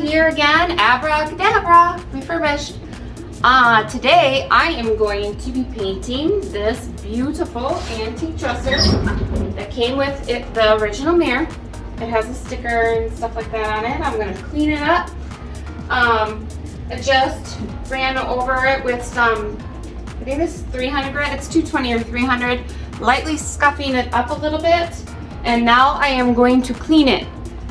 Here again, Abracadabra Refurbished. Today I am going to be painting this beautiful antique dresser that came with it, the original mirror. It has a sticker and stuff like that on it. I'm going to clean it up. I just ran over it with some, I think this is 300 grit, it's 220 or 300, lightly scuffing it up a little bit, and now I am going to clean it.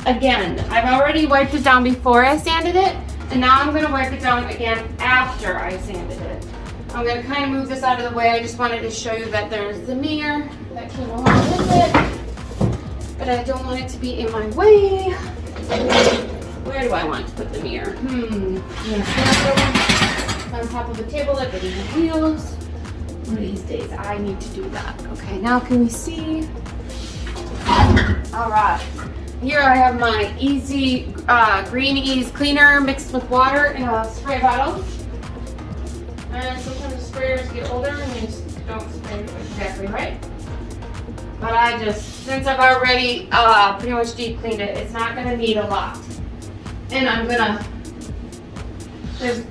Again, I've already wiped it down before I sanded it, and now I'm going to wipe it down again after I sanded it. I'm going to kind of move this out of the way. I just wanted to show you that there's the mirror that came along with it, but I don't want it to be in my way. Where do I want to put the mirror? I'm going to stand it on top of the table like it even wheels. One of these days I need to do that. Okay, now can we see? All right. Here I have my Easy Green Ease cleaner mixed with water in a spray bottle. And sometimes the sprayers get older and they just don't spray exactly right. But I just, since I've already pretty much deep cleaned it, it's not going to need a lot. And I'm going to,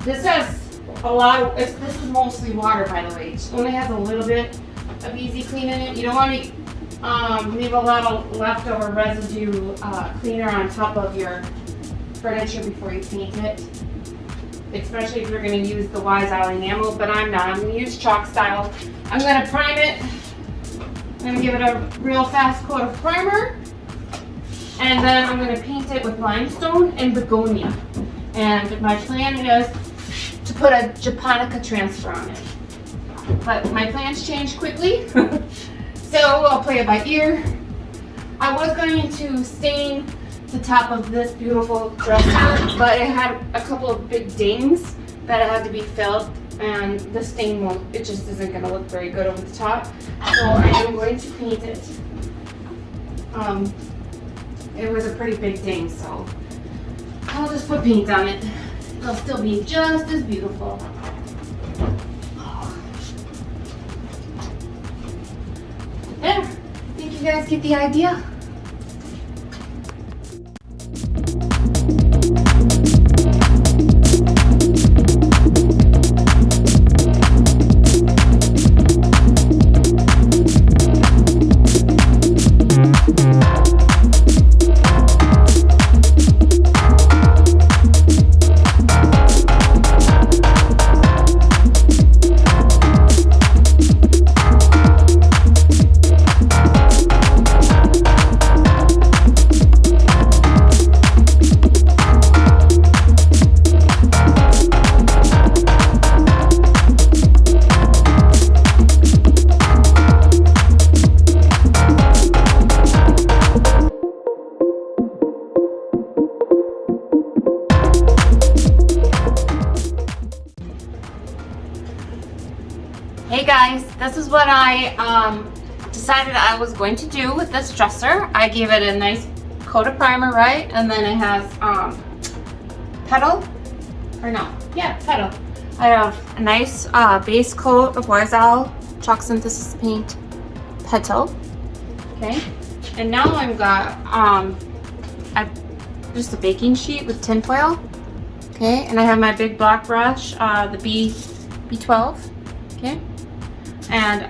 this has a lot of, this is mostly water, by the way. It only has a little bit of Easy Clean in it. You don't want to leave a lot of leftover residue cleaner on top of your furniture before you paint it, especially if you're going to use the Wise Owl enamel, but I'm not. I'm going to use chalk style. I'm going to prime it. I'm going to give it a real fast coat of primer, and then I'm going to paint it with limestone and begonia. And my plan is to put a Japonica transfer on it. But my plans change quickly. So I'll play it by ear. I was going to stain the top of this beautiful dresser, but it had a couple of big dings that had to be filled, and the stain won't, it just isn't going to look very good over the top. So I am going to paint it. It was a pretty big ding, so I'll just put paint on it. It'll still be just as beautiful. There, I think you guys get the idea. Hey guys, this is what I decided I was going to do with this dresser. I gave it a nice coat of primer, right? And then it has Petal, or no, yeah, Petal. I have a nice base coat of Wise Owl chalk synthesis paint, Petal. Okay, and now I've got just a baking sheet with tin foil. Okay, and I have my big black brush, the B12. Okay. And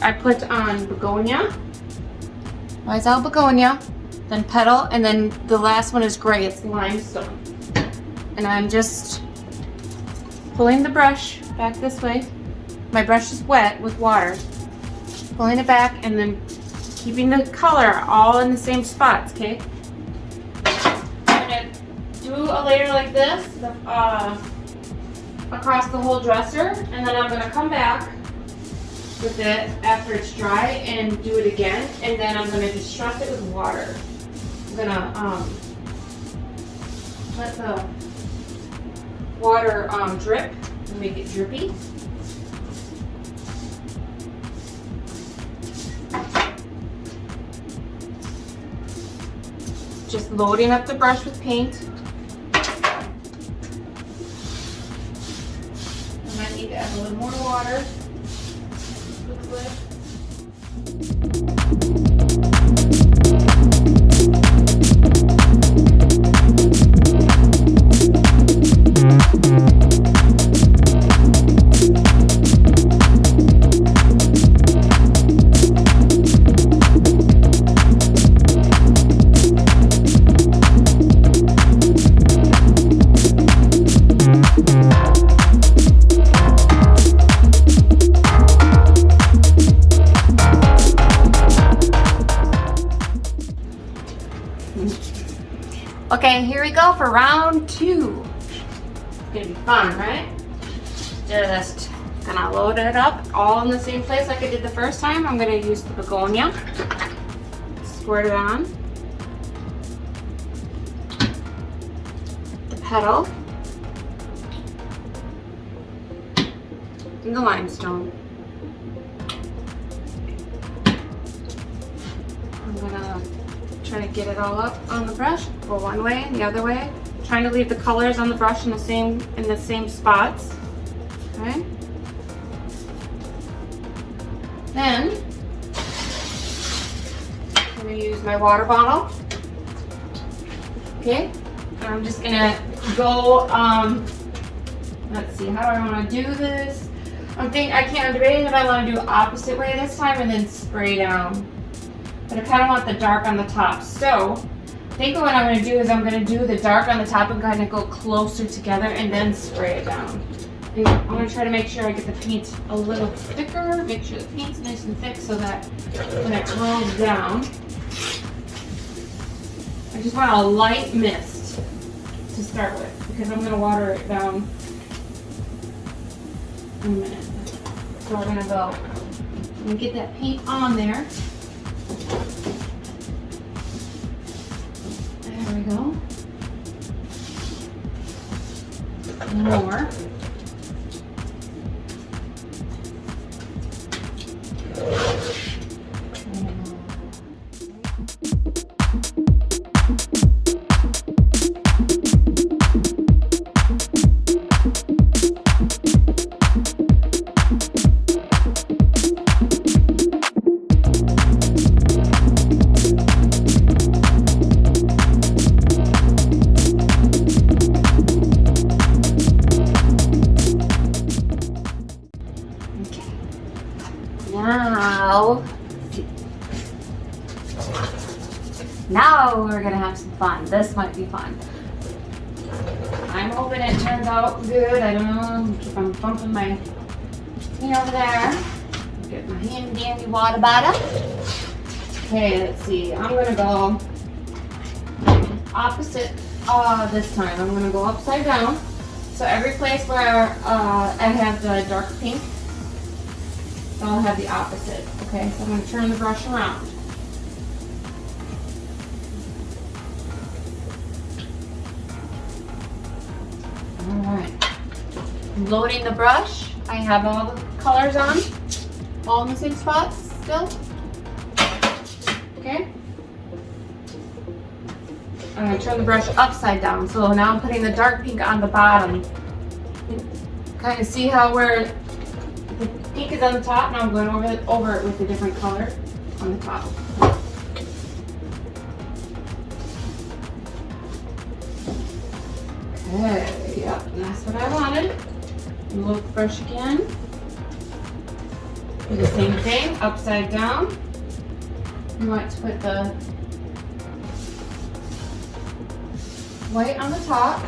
I put on Begonia, Wise Owl Begonia, then Petal, and then the last one is gray, it's limestone. And I'm just pulling the brush back this way. My brush is wet with water. Pulling it back and then keeping the color all in the same spots, okay? I'm gonna do a layer like this across the whole dresser, and then I'm gonna come back with it after it's dry and do it again, and then I'm gonna distress it with water. I'm gonna let the water drip and make it drippy. Just loading up the brush with paint. I might need to add a little more water. Liquid. Okay, here we go for round 2. It's gonna be fun, right? Just gonna load it up all in the same place like I did the first time. I'm gonna use the Begonia. Squirt it on. The petal. And the limestone. I'm gonna try to get it all up on the brush. Go one way and the other way. Trying to leave the colors on the brush in the same spots. Okay. Then I'm gonna use my water bottle. Okay. And I'm just gonna go. Let's see. How do I want to do this? I'm debating if I want to do opposite way this time and then spray down. But I kind of want the dark on the top. So I think what I'm going to do is I'm going to do the dark on the top and kind of go closer together and then spray it down. And I'm going to try to make sure I get the paint a little thicker, make sure the paint's nice and thick so that when it calms down, I just want a light mist to start with because I'm going to water it down in a minute. So we're going to get that paint on there. There we go. More. Now we're gonna have some fun. This might be fun. I'm hoping it turns out good. I don't know. Keep on bumping my thing over there. Get my handy dandy water bottle. Okay, let's see. I'm gonna go opposite this time. I'm gonna go upside down. So every place where I have the dark pink, I'll have the opposite. Okay, so I'm going to turn the brush around. Alright. Loading the brush. I have all the colors on. All in the same spots still. Okay. I'm going to turn the brush upside down. So now I'm putting the dark pink on the bottom. Kind of see how where the pink is on the top, and I'm going over it with a different color on the top. Okay, yep, and that's what I wanted. Load the brush again. Do the same thing, upside down. You want to put the white on the top.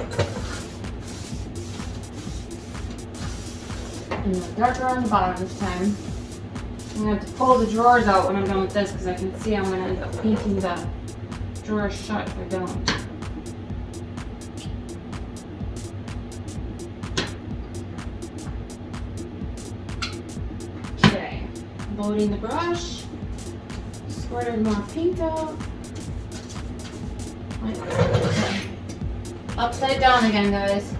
and darker on the bottom this time. I'm going to have to pull the drawers out when I'm done with this because I can see I'm going to end up painting the drawers shut if I don't. Okay, loading the brush, squirted more paint out. Okay. Upside down again, guys.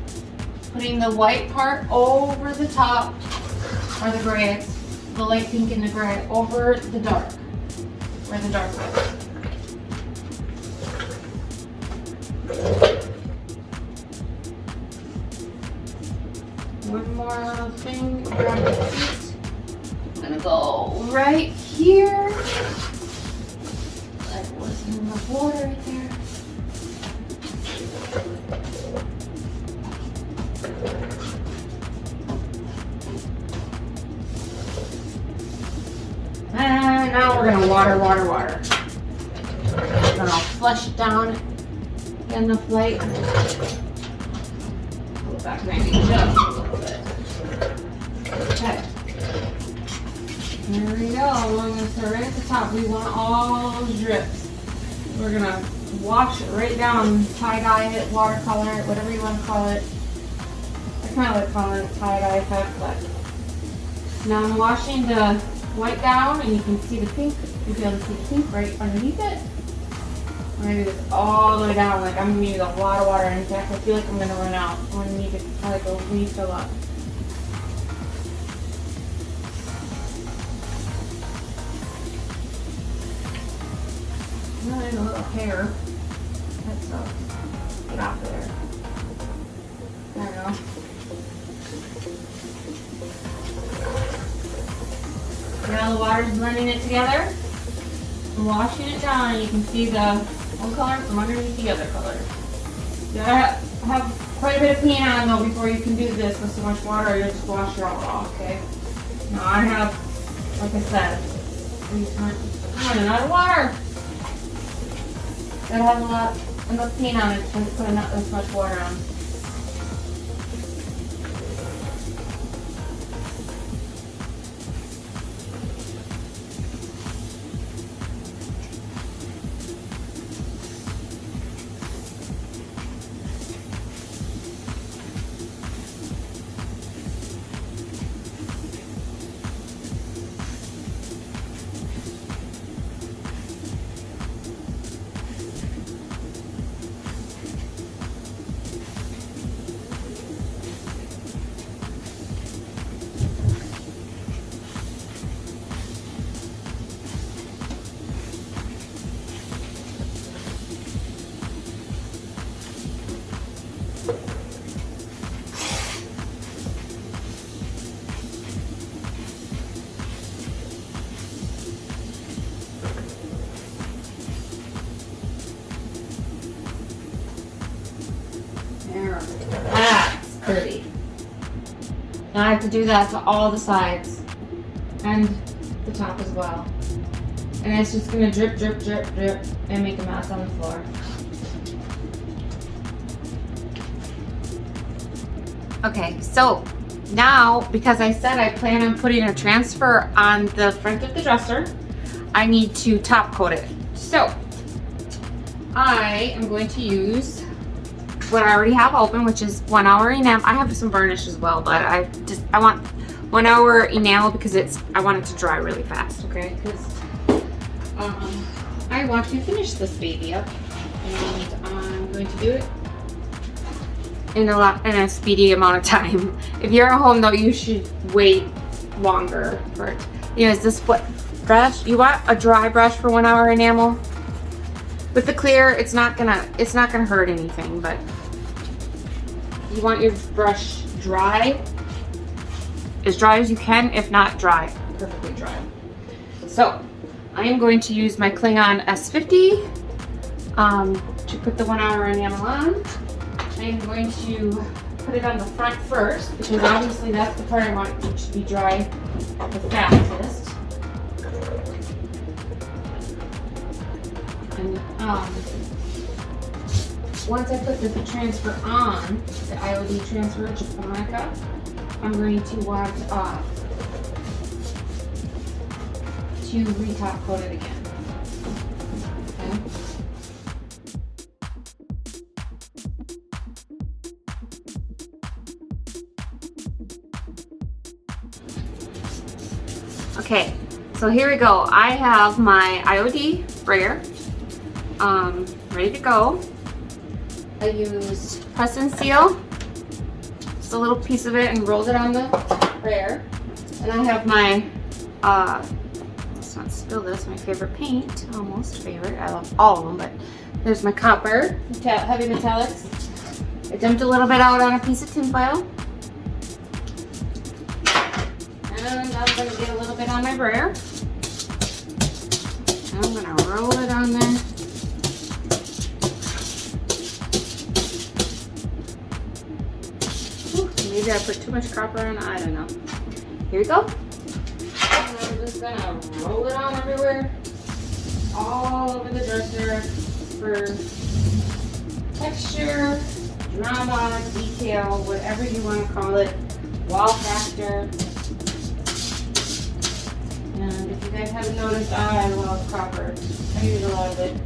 Putting the white part over the top, or the gray, the light pink and the gray, over the dark, where the dark is. One more little thing, grab the feet. I'm gonna go right here. That wasn't enough water right there. And now we're gonna water. Then I'll flush it down. Get enough light. Pull it back maybe just a little bit. Okay. There we go. We're gonna start right at the top. We want all those drips. We're gonna wash it right down, tie-dye it, watercolor it, whatever you want to call it. I kind of like calling it tie-dye effect, but now I'm washing the white down, and you can see the pink. You'll be able to see the pink right underneath it. I'm gonna do this all the way down. Like, I'm gonna use a lot of water. In fact, I feel like I'm gonna run out. I'm gonna need to probably go refill up. There's a little hair. That's get off of there. There we go. Now the water's blending it together. I'm washing it down, and you can see the one color from underneath the other color. You gotta have quite a bit of paint on though before you can do this with so much water. You just wash it all off, okay? Now I have, like I said, I'm running out of water. Gotta have enough paint on it to put enough this much water on. That's pretty. Now I have to do that to all the sides and the top as well. And it's just gonna drip, drip, drip, drip, and make a mess on the floor. Okay, so now, because I said I plan on putting a transfer on the front of the dresser, I need to top coat it. So I am going to use what I already have open, which is 1 hour enamel. I have some varnish as well, but I want 1 hour enamel because I want it to dry really fast, okay? Because I want to finish this baby up, and I'm going to do it in a speedy amount of time. If you're at home though, you should wait longer for it. Is this what brush? You want a dry brush for 1 hour enamel? With the clear, it's not gonna hurt anything, but you want your brush dry, as dry as you can, if not dry, perfectly dry. So I am going to use my ClingOn S50 to put the 1 hour enamel on. I am going to put it on the front first because obviously that's the part I want it to be dry the fastest. And once I put the transfer on, the IOD transfer Japonica, I'm going to want to re-top coat it again. Okay, so here we go. I have my IOD sprayer ready to go. I used press and seal, just a little piece of it, and rolled it on the sprayer. And I have my, let's not spill this, my favorite paint, almost favorite. I love all of them, but there's my copper, heavy metallics. I dumped a little bit out on a piece of tin foil. And I'm going to get a little bit on my brayer. And I'm going to roll it on there. Ooh, maybe I put too much copper on, I don't know. Here we go. And I'm just going to roll it on everywhere. All over the dresser for texture, drama, detail, whatever you want to call it. Wow factor. And if you guys haven't noticed, I love copper. I use a lot of it.